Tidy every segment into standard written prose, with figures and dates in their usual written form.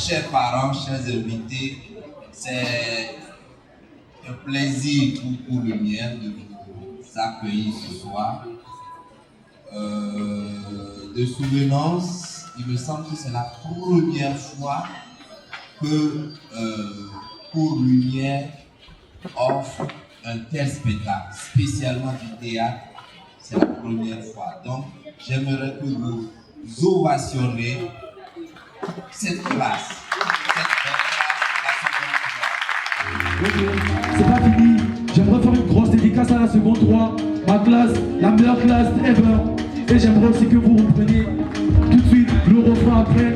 chers parents, chers invités, c'est un plaisir pour le mien de vous accueillir ce soir. De souvenance, il me semble que c'est la première fois que Cours Lumière offre un tel spectacle, spécialement du théâtre. C'est la première fois. Donc, j'aimerais que vous ovationnez cette classe. C'est pas fini. J'aimerais faire une grosse dédicace à la seconde 3, ma classe, la meilleure classe ever. Et j'aimerais aussi que vous repreniez tout de suite le refrain après,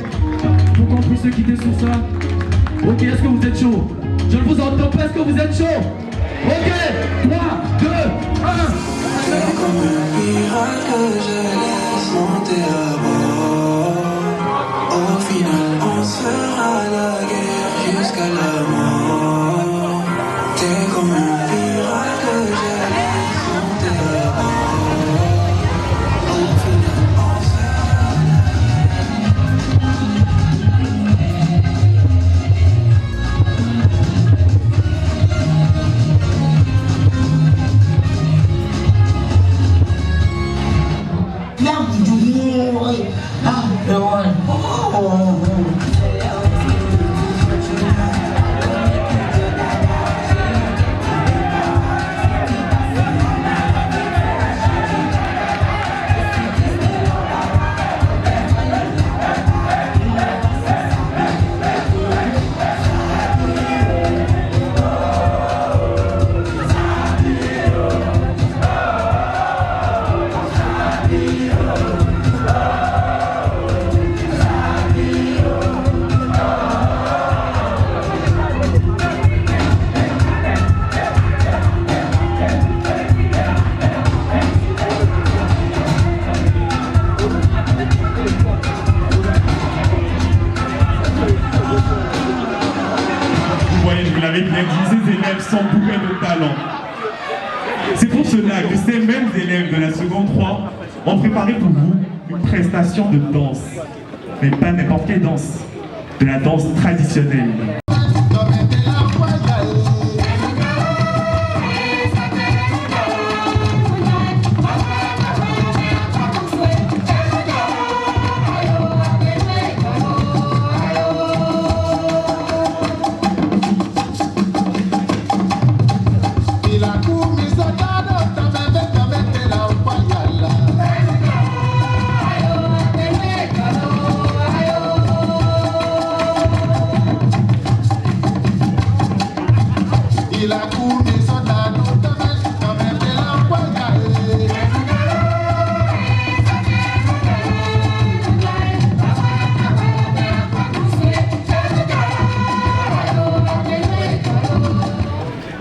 pour qu'on puisse se quitter sur ça. Ok, est-ce que vous êtes chaud? Je ne vous entends pas, est-ce que vous êtes chaud? Ok, 3, 2, 1. C'est comme un pirate que je laisse monter à bord. Au final, on sera à la guerre jusqu'à la mort. T'es comme un pirate que je laisse monter à bord. Au final, on sera à sont bourrés de talent. C'est pour cela que ces mêmes élèves de la seconde 3 ont préparé pour vous une prestation de danse. Mais pas n'importe quelle danse, de la danse traditionnelle.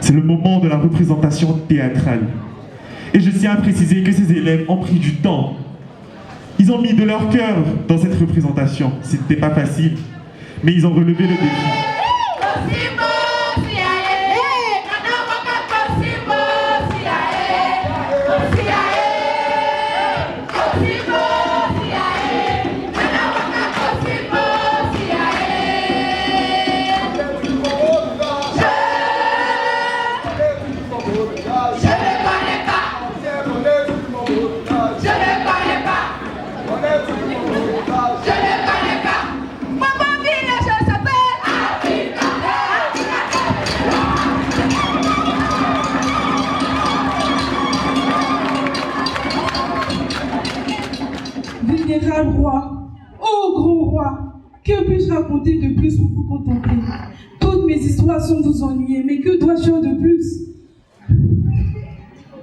C'est le moment de la représentation théâtrale. Et je tiens à préciser que ces élèves ont pris du temps. Ils ont mis de leur cœur dans cette représentation. Ce n'était pas facile, mais ils ont relevé le défi. Vénérable roi, ô grand roi, que puis-je raconter de plus pour vous contempler? Toutes mes histoires sont vous ennuyer, mais que dois-je faire de plus?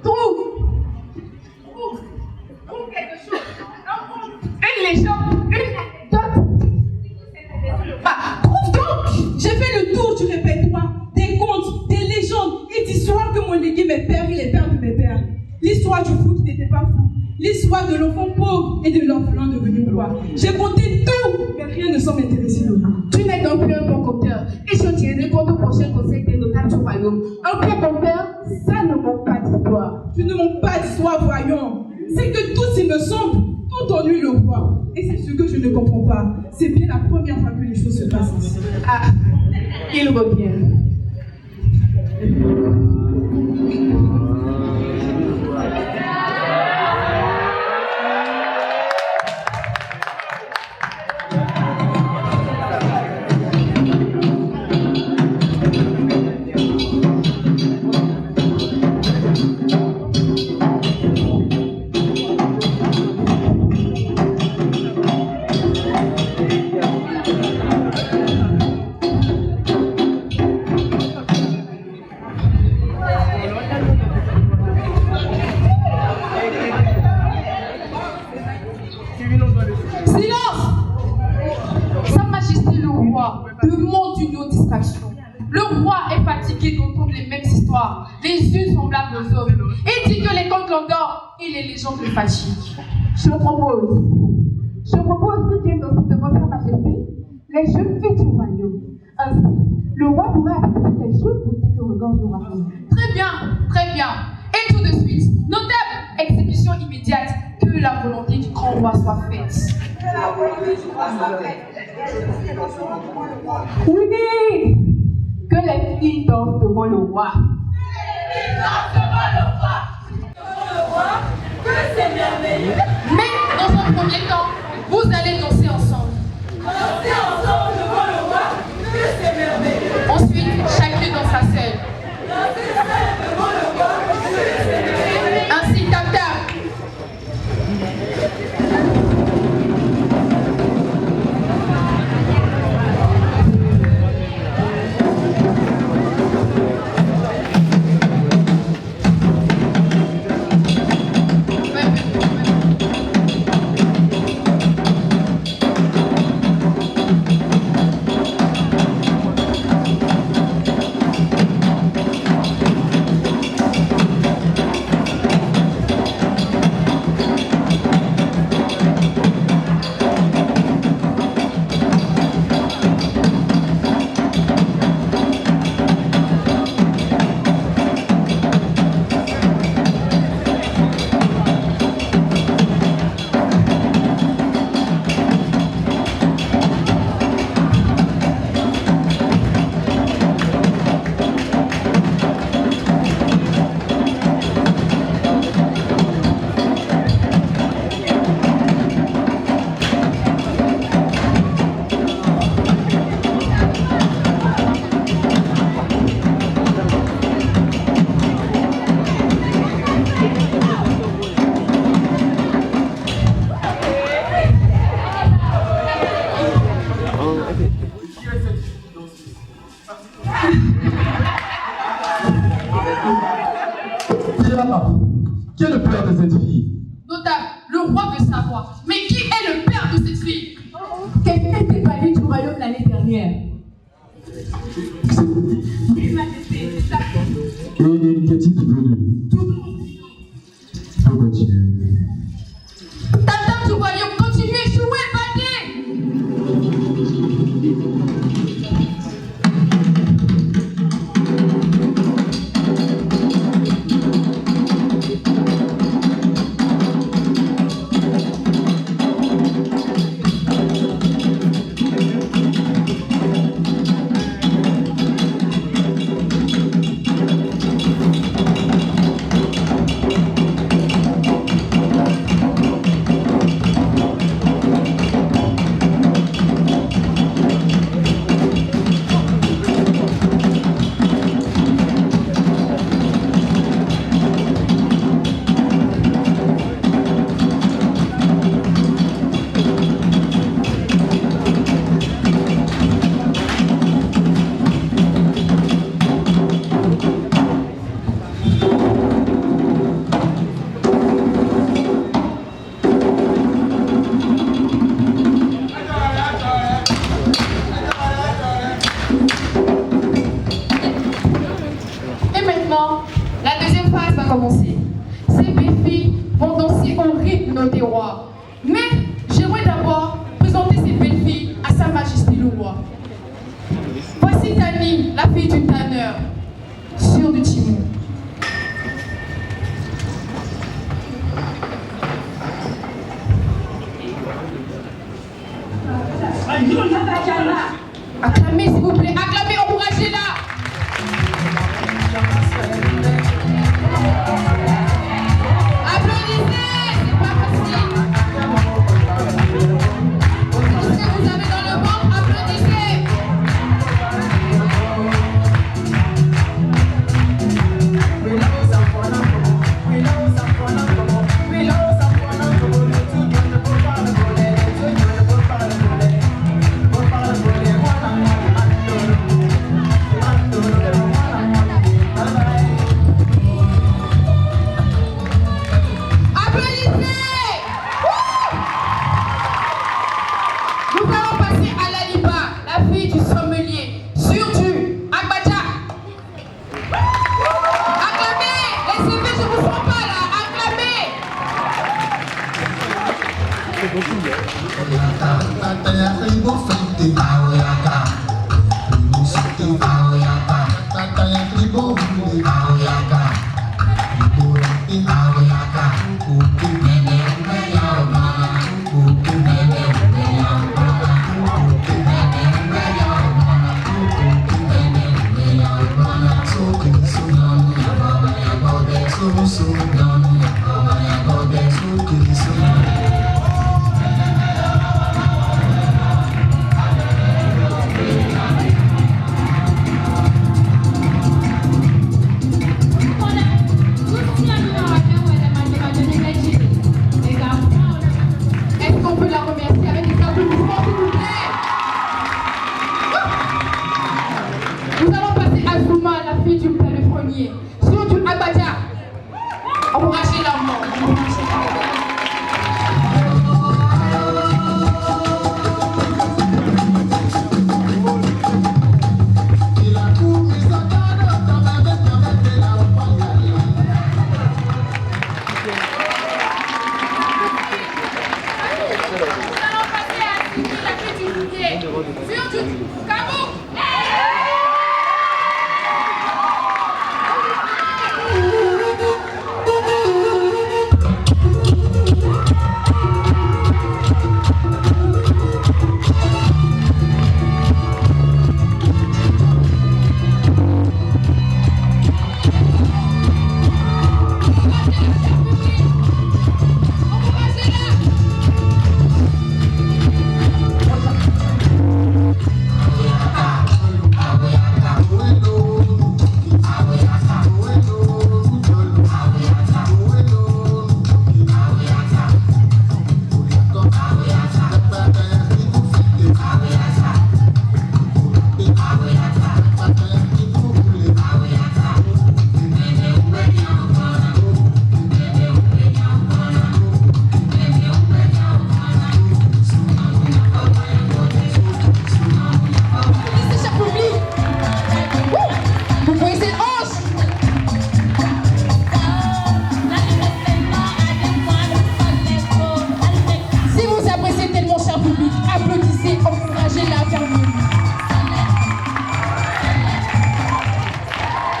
Trouve quelque chose, une légende, une anecdote. Trouve donc! J'ai fait le tour du répertoire, des contes, des légendes et d'histoires que m'ont légué mes pères et les pères de mes pères. L'histoire du fou qui n'était pas fou. L'histoire de l'enfant pauvre et de l'orphelin devenu roi. J'ai compté tout, mais rien ne semble intéresser le roi. Tu n'es donc plus un bon conteur, et je tiendrai compte au prochain conseil des notables du royaume. Un pire conteur, ça ne manque pas d'histoire. Tu ne manques pas d'histoire, voyons. C'est que tout, il me semble, tout ennuie le roi. roi. Et c'est ce que je ne comprends pas. C'est bien la première fois que les choses se passent ainsi. Ah, il revient. Silence! Sa Majesté le roi demande une autre distraction. Le roi est fatigué d'entendre les mêmes histoires, les unes semblables aux autres, et dit que les contes l'endorment et les légendes le fatiguent. Je propose que tu aies aussi devant Sa Majesté les jeunes filles du royaume. Ainsi, le roi pourra apprécier les jeunes beautés que regorge le royaume. Très bien, très bien. Et tout de suite, notable exécution immédiate, que la volonté du grand roi soit faite. Oui, que les filles dansent devant le roi. Mais dans un premier temps, vous allez danser ensemble. Ensuite, chacun dans sa selle. Ainsi, tata. Qui est le père de cette fille? Notable, le roi veut savoir. Mais qui est le père de cette fille? Quelqu'un était banni du royaume l'année dernière. Oui, Majesté, c'est ça. Et qu'est-il devenu? Faut continuer. Tata du royaume, continuez, jouez, battez. commencer. Ces belles filles vont danser au rythme des rois. Mais j'aimerais d'abord présenter ces belles filles à Sa Majesté le roi. Voici Tani, la fille du tanneur, sûre du timon. Acclamez s'il vous plaît, acclamez, encouragez-la. Applaudissez, c'est pas facile. Tout ce que vous avez dans le ventre, applaudissez.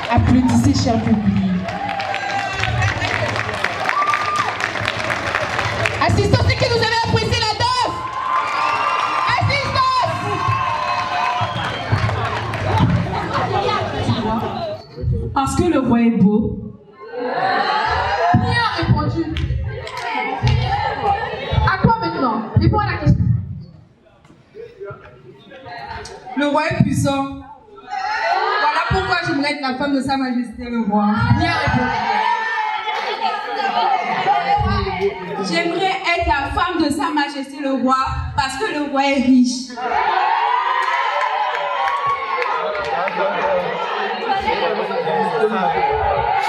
Applaudissez, cher public. Assistance, c'est que vous avez apprécié la danse. Assistance. Parce que le roi est beau. Bien répondu. À quoi maintenant? Réponds à la question. Le roi est puissant. Voilà pourquoi j'aimerais être la femme de Sa Majesté le roi. Bien répondu. J'aimerais être la femme de Sa Majesté le roi parce que le roi est riche.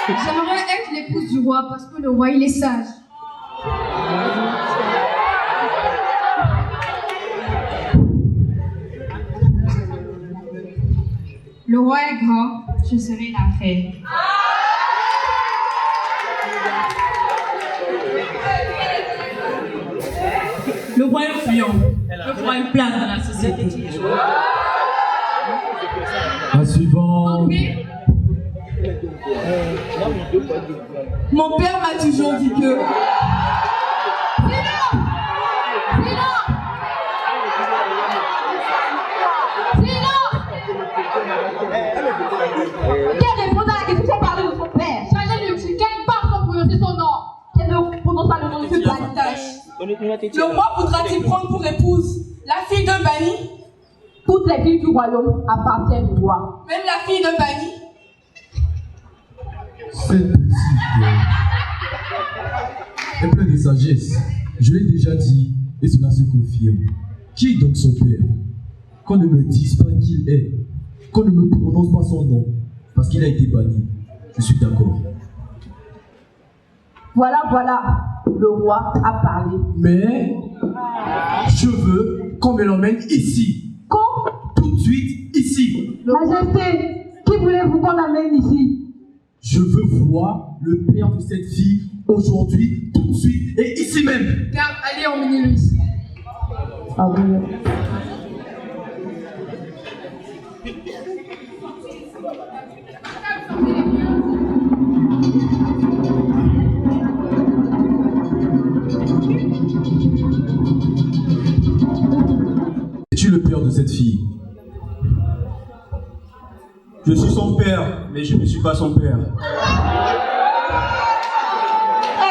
J'aimerais être l'épouse du roi parce que le roi il est sage. Le roi est grand, je serai la reine. Le roi est influent, je prends une place dans la société. La suivante. Mon père m'a toujours dit que... prononce pas le nom de ce banni. Le roi voudra-t-il prendre pour épouse la fille d'un banni? Toutes les filles du royaume appartiennent au roi. Même la fille d'un banni? Cette petite est pleine de sagesse. Je l'ai déjà dit, et cela se confirme. Qui est donc son père? Qu'on ne me dise pas qui il est. Qu'on ne me prononce pas son nom, parce qu'il a été banni. Je suis d'accord. Voilà, voilà, le roi a parlé. Mais je veux qu'on me l'emmène ici. Quand? Tout de suite, ici. Majesté, qui voulez-vous qu'on amène ici? Je veux voir le père de cette fille aujourd'hui, tout de suite et ici même. Garde, allez, emmenez-le ici. Ah oui. Es-tu le père de cette fille? Je suis son père, mais je ne suis pas son père.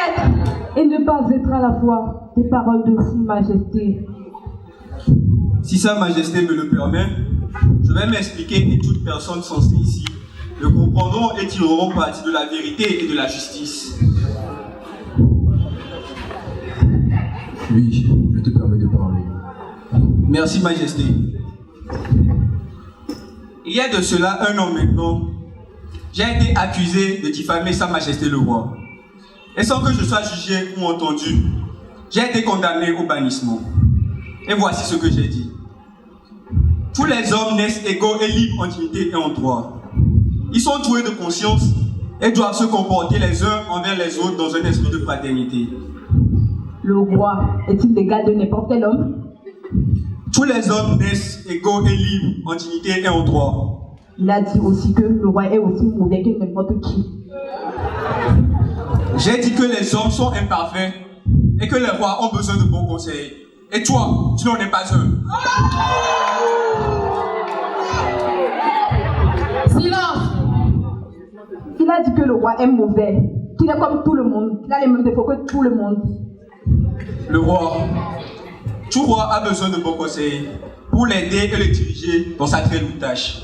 Être et ne pas être à la fois des paroles de fou, Majesté. Si Sa Majesté me le permet, je vais m'expliquer et toute personne censée ici le comprendront et tireront parti de la vérité et de la justice. Oui, je te permets de parler. Merci, Majesté. Il y a de cela un an maintenant, j'ai été accusé de diffamer Sa Majesté le roi. Et sans que je sois jugé ou entendu, j'ai été condamné au bannissement. Et voici ce que j'ai dit. Tous les hommes naissent égaux et libres en dignité et en droit. Ils sont doués de conscience et doivent se comporter les uns envers les autres dans un esprit de fraternité. Le roi est-il l'égal de n'importe quel homme? Tous les hommes naissent égaux et libres en dignité et en droit. Il a dit aussi que le roi est aussi mauvais que n'importe qui. J'ai dit que les hommes sont imparfaits et que les rois ont besoin de bons conseils. Et toi, tu n'en es pas un. Silence. Il a dit que le roi est mauvais, qu'il est comme tout le monde, qu'il a les mêmes défauts que tout le monde. Le roi, tout roi a besoin de bons conseils pour l'aider et le diriger dans sa très lourde tâche.